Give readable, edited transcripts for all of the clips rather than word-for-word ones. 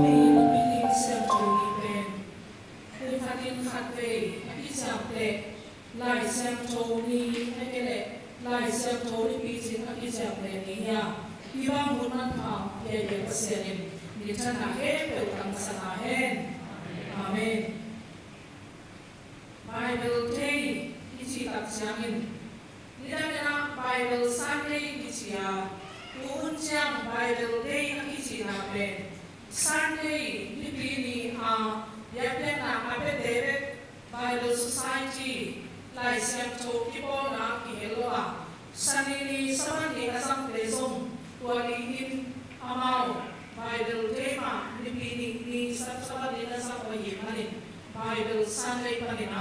đi nó bị đi xem trời đi bên tôi phát in khát về đi chạm tệ lại xem thâu đi hay cái lệ lại xem thâu đi bị chính đi chạm tệ đi nha đi bang muốn ăn hàng để có xe đi đi chân là hết đều tăng sản là hết amen Bible day đi chỉ tập sáng in đi ra nhà Bible Sunday đi chỉ Tuhan siang Bible day ang isinapin. Sunday, libini yapin na kapit Bible Society, lai siyang to people na kiheloa. Sanini samani asang lesong tuwalihin amaw. Bible day ma, libini ni sabsabali na sa pahimanin. Bible Sunday pa rin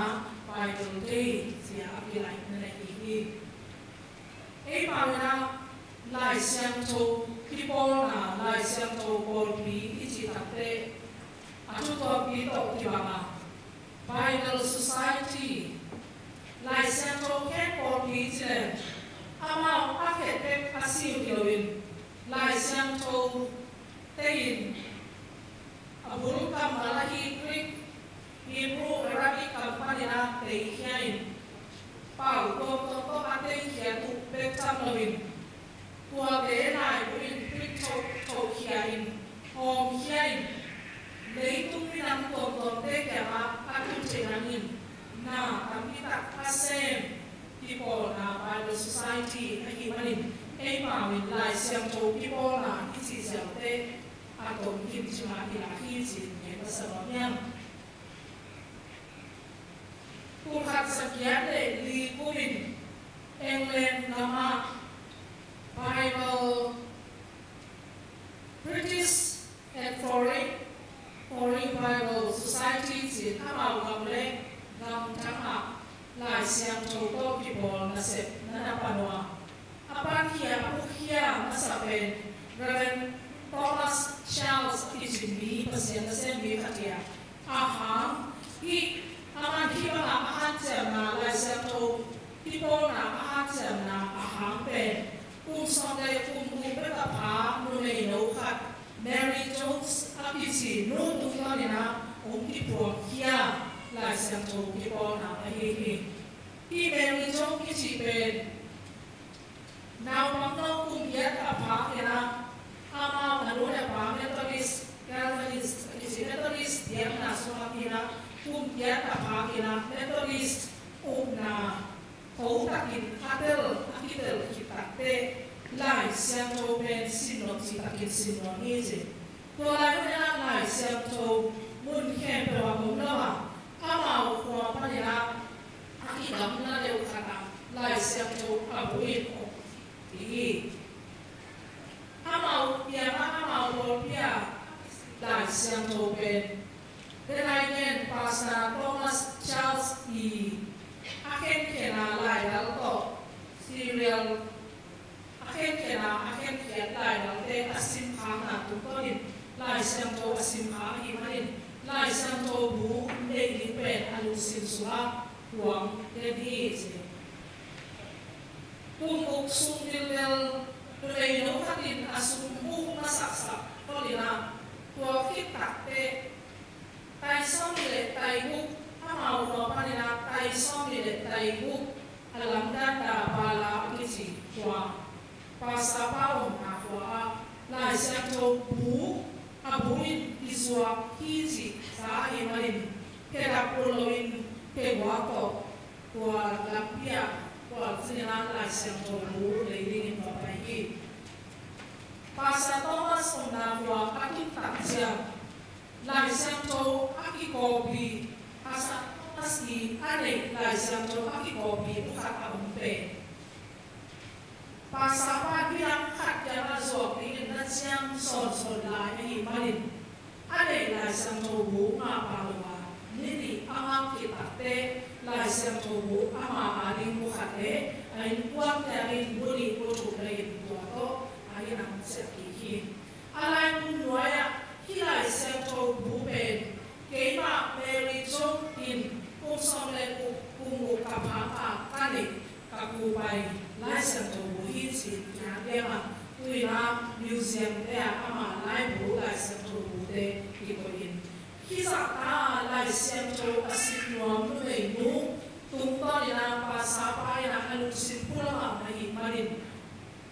Bible day, siya apilay na nahihin. Pawina, lai siang to people na lai siang to Paul P ichi takte atu to pi to kibanga Bible Society lai siang to ken Paul P chile ama aket pe asiu kilowin lai siang to tein abul kam malahi Greek Hebrew Arabic company na tei hiain pau to ate hiatu pe tamlowin tua để lại của in click thâu khiain hòm khiain lấy tung cái năm tuần tê kẻ mà ăn tung chế năng in na tạm cái tạc phát xem people na Bible Society hay gì mà in mà mình lại xem thâu people na cái gì dẻo tê ăn tuần kim chỉ mà thì là khi gì nhé nó sợ nó nhang cuộc hạt sạch giá để đi của mình em lên nama Bible, British and Foreign Bible Society chỉ tham bảo gầm lên gầm thắng hạ lại xem châu tô people na sep na napanwa apan kia apukia na sapen Reverend Thomas Charles Kijimbi pasien na sembi katia aham hi aman hi ba ahan sem na lại xem châu people na ahan sem na aham pen Sunday bê tập phá nụ này nấu khát Mary Jones áp ý chỉ nụ tung lao nè ông đi buộc kia lại xem châu đi bò nào là hi hi Mary Jones ý chỉ bên nào bằng nó cùng yết tập phá nè ama là nụ đẹp phá Methodist Calvinist ý chỉ Methodist điểm là số nè cùng yết tập phá nè Methodist cùng là hậu tác in Adel Akidel kitate lai xem thâu bên xin lỗi chỉ tác in xin lỗi như gì tôi lại nói là lai xem thâu muốn khen về hòa mông đâu à ama của bạn này là akidam là đều khả lai xem thâu ở buổi thì ama của bia lai xem thâu bên cái này nghe Pastor Thomas Charles aken kena lai dal to serial aken kena lai dal te asim khang na tu ko din lai sam to asim khang hi manin lai sam to bu de ni pen alu sin suha huang de di se tung uk sung dilel rei no khatin asum bu na sak sak to dina to kit tak te tai som le tai bu mau ko panina tai som ni le tai bu alam data bala kisi kwa pasa paun na kwa la sia to bu abuin iswa hizi sa imarin ke da poloin ke wa to kwa lapia kwa sina la sia to bu le ring pa pai pasa Thomas na kwa akitak sia la sia to akikobi Aski ane lai siang to aki kopi bukan ampe. Pasapa bilang kat yang azok ingin dan siang son lai ini malin. Ane lai siang to bunga palwa. Nini amang kita te lai siang to bu ama aling bukan ain kuat dari buli bulu dari tuato ain ang sekihin. Alai munduaya hilai siang to bu pen. Kema Mary Jones in kung somle kung kapapa kani kakupay lai sang to buhin si kaya tui na museum te ama lai bu lai sem tho bu te ki ko in ki sa ta lai sem tho asin nuam nu ei nu tung to ni na pa sa pa ina anu sin pula ma na hi marin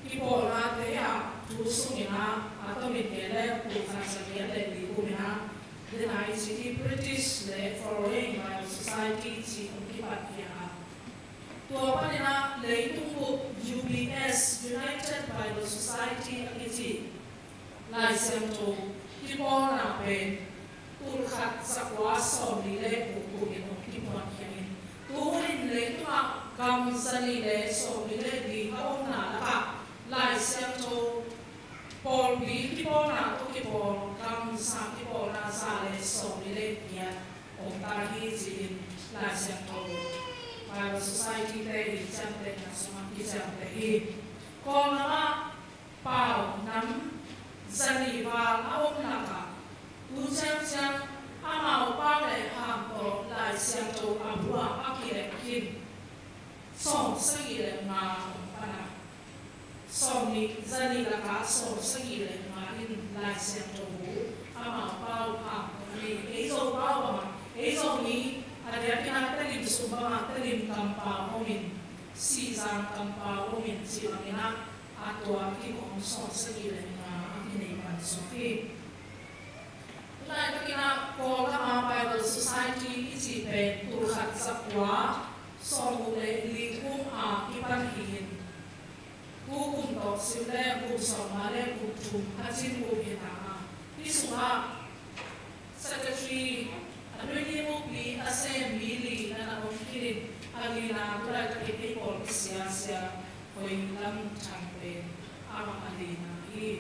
ki po na te ya tu su ni na ato mi ke le ku sa sa ni le li ku mi na the ICT British le following Bible Society chi ki pa ki a tua pa ni na le tung bu UBS United Bible Society akiti lai sem tho ki po na pe tu khat sa kwa so ni le ku ni no ki po ki ni tu rin le tu ma kam sa ni le so ni le di ha on na la ka lai sem tho Paul bi ki po na to ki po kam sa ki po na sa le so ni le ya om ta hi ji lai sem tho Bible Society te hi cham te na so ma ki cham te hi ko na ma pao nam zani va a om na ka tu cham cham a ma pa le ham to lai sem tho a bua a ki le kin song sa yi le ma pa na song ni zani la ka so sa yi le ma in lai sem tho bu a ma pao ha ni e zo pao ma e zo ni a dia kina ta lim su ba ta lim kam pa ho min si zang kam pa ho min si ma ina a to a ki ko so sa yi le ma a ki nei pan so ki lai ta kina ko la ma Bible Society isi pe tu khat sa kwa so mu le li kum a ki pan hin ku kum to si le ku so ma le ku thum a chin ku hi ta ki su ha secretary adoi mu pi assembly li na on kirin ali na tura ka ke pol sia sia hoi lam chang pe ama ali na hi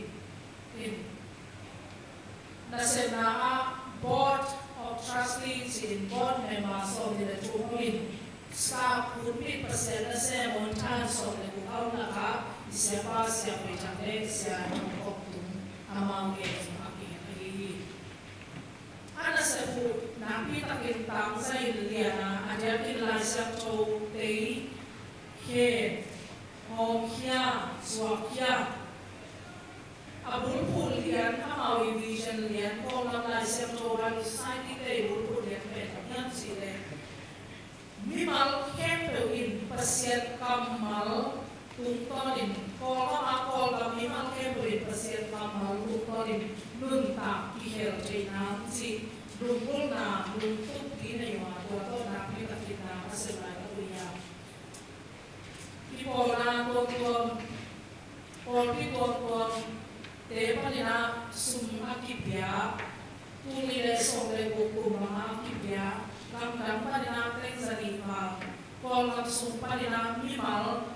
in na se na a board of trustees in board members of the Tumin staff would be present na se mon tan so le ku au na ka sia pa sia pe chang le sia no tum amang ke ana se fu na pi ta kin tang sa in liana a dia kin lai sa to te he hom hia swa hia abul pu lian a mau vision lian ko na lai sa to ran society te bul pu lian pe yan si le mi mal kem pe in pasien kamal tung tonin ko ma ko la mi mal kem pe pasien kamal tung tonin nun ta ki hel te na si Rumpul na runtuk di na yung ato na pinakit na kasalan at uya. Ipo na tuwag or tuwag te pa nina sumakibya tunile sobre buku mga kibya lamdang pa nina teng sa lipa kol magsumpa nina mimal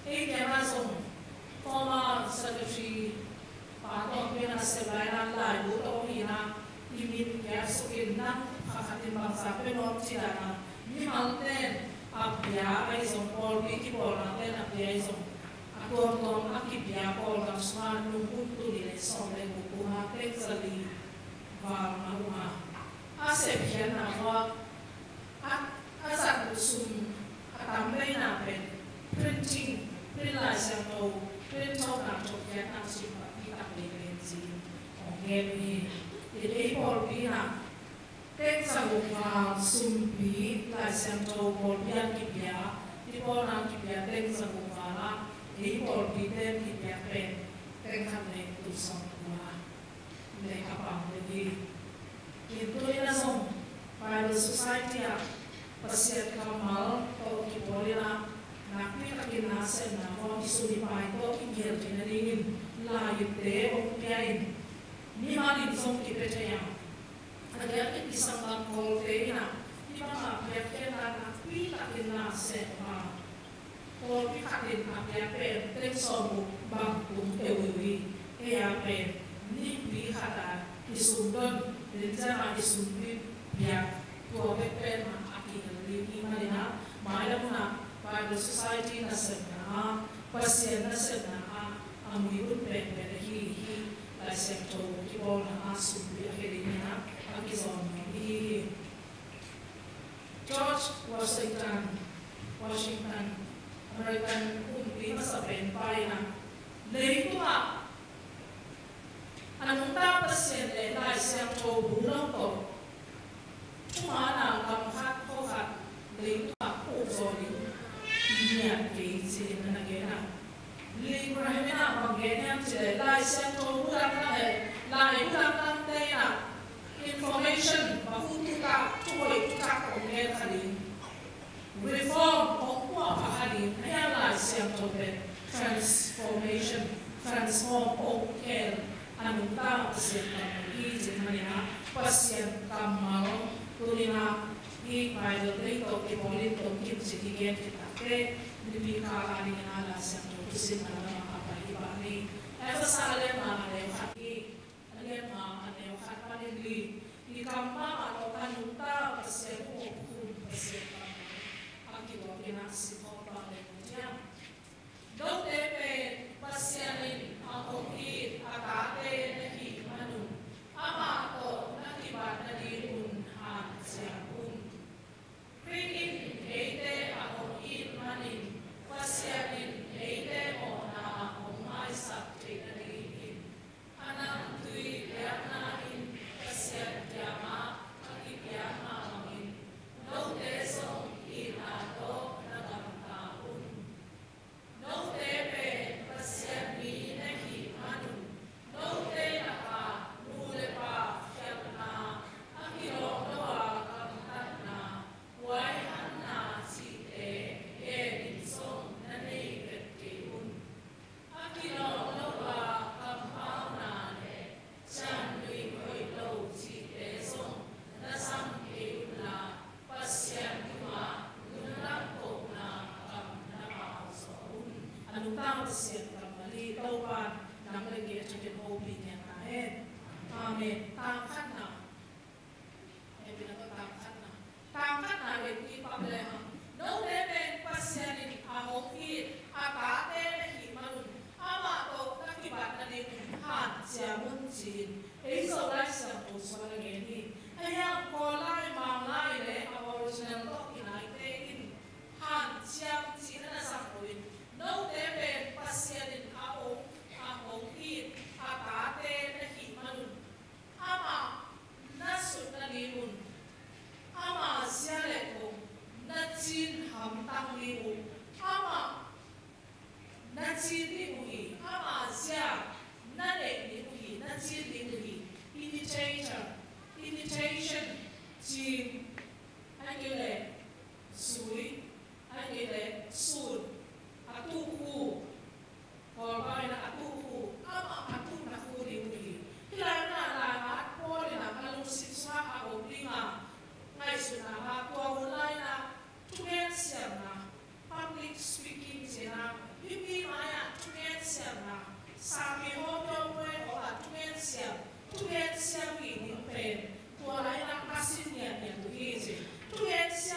kaya song toma sa kasi patong pinasabay na layo o hina Imin kaya sukin na kakatimang sa penot sila na ni malten abya ay isang pol ki pol natin abya isang atong akibya pol ng suman nung punto nila isang may bukuha tek sa li val maruma asep yan na wag at asang usum atambay natin printing printlay siyang to printaw na chokyan ang simpakitak ni Lindsay o ngemi Jadi Paul pina tek sa buka sumpi la sento Paul pian kibya di Paul nang kibya tek sa buka la di Paul pite kibya pen tek hamne tu song buka le kapang lagi itu ina song Bible Society ya pasiat kamal to ki bolina nakni takin nasen na mo isuni pa ito kigir dinaringin la yute o piain ni malin song ki percaya ada yang isang langkol teina ni mama biarkan anak kita kena sepa kalau kita kena biarkan teksomu bangkung ewi eapen ni bihata isundon rencana isundin biar tua bepen akhir lagi mana malam na Bible Society na sebna pasien na sebna amuyun pen hi sektor di bawah asuh akhirnya akizon di George Washington American umpi masa penpai na lấy tua anh ta pasien để lại xem trâu bún lâu tổ chúng mà nào cầm khát khô khát lấy tua cụ rồi nhận cái gì mà cái nào liên quan đến nào bằng cái này chỉ để lại xem trâu bún lâu này lại bún lâu đây là information và phụ thuộc cả tuổi chúng ta cũng nghe khá đi reform cũng qua khá đi hay là xem trâu bún transformation transform okay anh ta pasien kami di mana pasien kamal tulina di pada itu dipolin tokim sedikit kita lebih kala di ala yang pasien mana apa ibani efasalen mana lewati alian mana lewat paling di kampung atau kanuta pasien hukum pasien kami akibat penasi kota lewatnya dok tepe pasienin angkokit atate nahi manu ama to nakibat na dirun han siapun kriin eite angkokit manin pasienin eite mo na omai sakti na diin anam tui liana in pasien tiama akipiama mangin dok tesong in ato nagamtaun no tepe pasien mi nahi manu no te naka nule pa fiatna akiro noa kamtatna wai hanna si te in song nani kettiun akiro noa kampauna ne chan nui koi lo si te song nasam keuna pasien kuma nunang ko na kam na pauson anong tao siya kamali taupan ng lagi at yung hoping niya kahit amen tangkat na ay pinagtangkat na hindi paglehang no deben pasyanin ahong hit at ate na himalun ama to nakibat na din han siya munsin ay so lang siya po sa lageni ay ang kolay mamay le ang original to kinaitin han siya sina na sa kuwin no deben pasyanin ahong hit at ate na himalun ama nasud na limun ama siya leko na chin hamtang limu ama na chin limuhi ama siya na le limuhi na chin limuhi imitation chin angile sui angile sun atuku korban na atuku ama atu na kuri muli kilana lahat po na kalusit sa ako lima ngay sunama ko ulay na tugen siya na public speaking siya yung maya tugen siya na sabi ho yung o tugen siya wining pen tuwalay na kasin niya tugen siya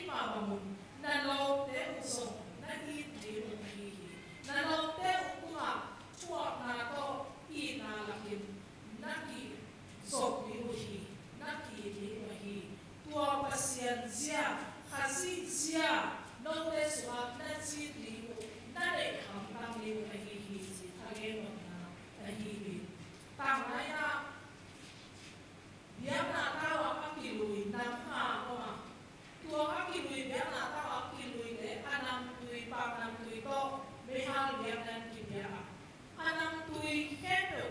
mà mun na lo te u song na hi ti mu hi na lo te u kuma chua na to i na lakin na ki sok bi u hi na ki bi u hi tua pasien zia khasi zia no te swa na chi li u na le kham tam li u hi hi chi thage mo na hi bi tam na ya biar na tawa akilui nam ha oma tua akilui biar na tawa akilui le anam tui pa nam tui to behal biar dan kibia anam tui hebe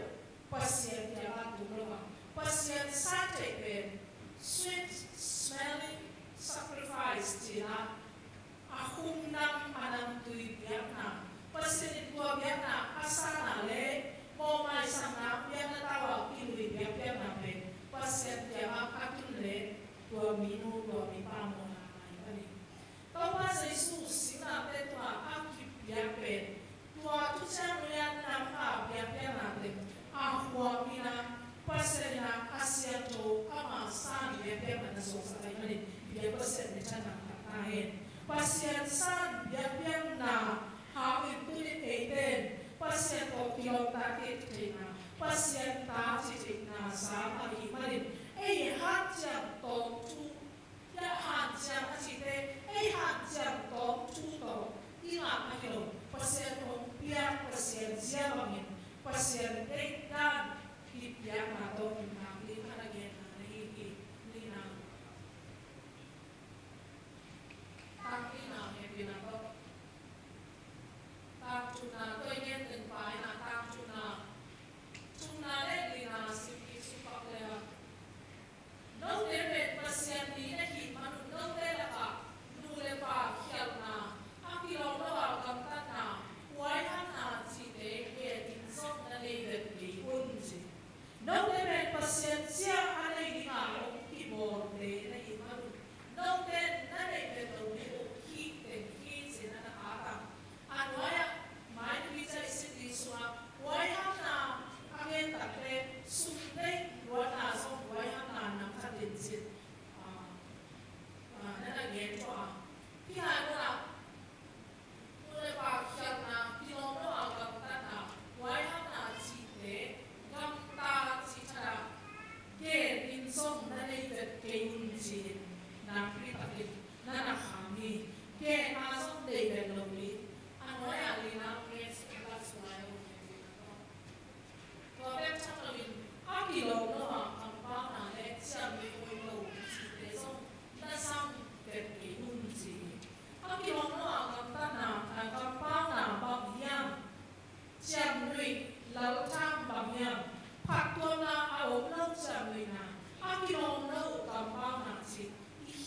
pasien dia tu loa pasien sate ben sweet smelling sacrifice tina ahum nam anam tui biar na pasien tua biar na asana le mo mai sana biar na tawa akilui biar na ben pasien tiama akin le tua minu tua mi pamo na mai bani tau pa Jesus sina te tua akip ya pen tua tu chamuyan na pa ya na te ahwa mina pasien na asia to ama san ya na so sa tai bani ya pasien ne chana ta hen pasien san ya na ha itu ni eten pasien to kilo ta ke na pasien ta chi na sa ma hi marin ei hat jam to tu ya hat jam chi te ei hat jam to tu to ina ma hilo pasien to pia pasien zia bangin pasien ei dan hi pia ma to na li kana ge na hi li na ta ki na he pi na to ta tu na to yen ten pai na ta tu na Tuna le lina siki supak le no le me pasien ni na hi manu no le la ka nu le pa hial na akilo no al kam ta na wai ha na chi te ke tin sok na le de ni un chi no le me pasien sia ale ni na o ki bo le na hi manu no le na le de to ni o ki te ki chi na na ata an waya mai ni cha isi di suwa wai ha na again takre sunday wana so waya na nam ka din sit na again to pi ha na ule pa kya na pi no no aga ta na waya na chi te gam ta chi chara ke din song na nei te ke un chi na pri ta ke na khami ke na song dei de lo li an waya li na ke sa swai tua bếp chắc là mình kilo nữa cầm bao nào để xem mình ngồi đầu chỉ để xong ta xong cái hôn gì kilo nữa cầm ta nào cầm bao nào bằng nhang xem người lâu tham bằng nhang phát tuôn na ống lâu xem người nào kilo nữa cầm bao nào chỉ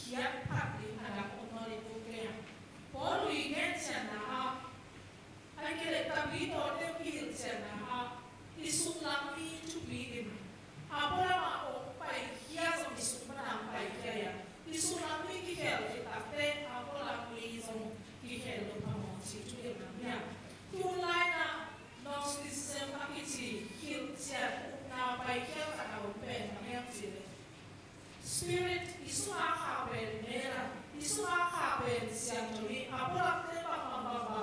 hiệp phát đi là ông nói đi tu kia bỏ lùi nghe xem nào anh kia để tập đi tổ tiêu kia xem nào isung lang ni chubiin apola ma o pai kia so isung pa pai kia ya isung lang ni ki hel ki takte apola ni so ki hel lo pa mo chi chubiin na ya tu lai na no system akichi hil sia na pai kia ka na o pen na ya chi spirit isung a ka pen nera isung a ka pen sia no ni apola te pa ma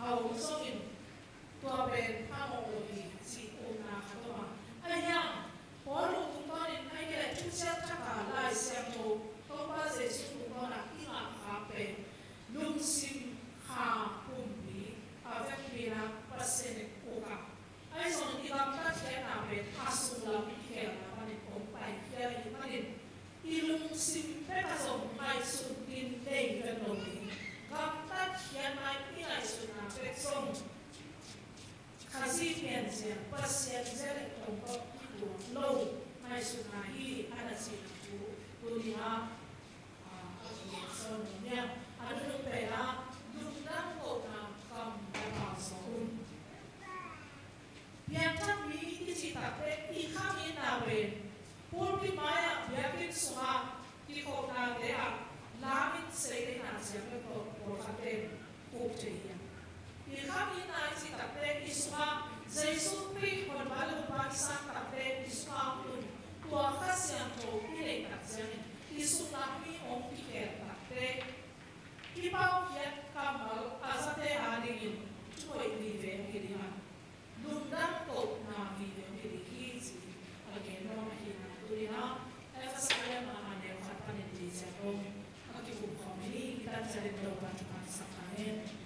au so in tua ben pa mo ni si ona khatoma ayang polo tutorin ai ke chu sia thaka lai siam to to pa se su ko na ina kha pe lung sim kha pum ni ave pina pasene ko ka ai so ni lam ta che na pe asu la mi ke na ma ni ko pai ke ni ma ni ilung sim pe ka so mai su tin dei ke no ni gam ta che mai ina su na pe song khasi pian sia pasien zele tong ko ibu lo mai su na hi ana si tu ni ha ni so no nya adu pe la lung dang ko na kam da pa so pian ta mi ti chi ta pe i kha mi na we pur ki maya bia ki suha ki ko na de a la mi se de na sia ko ko ka te ku te ya i kami na isi takte iswa Jesu pri kon balu pa isa takte iswa kun tua khasian to pile takjani isu kami ong piker takte Ang kikong komini, kita sa rin daw pa sa kanin.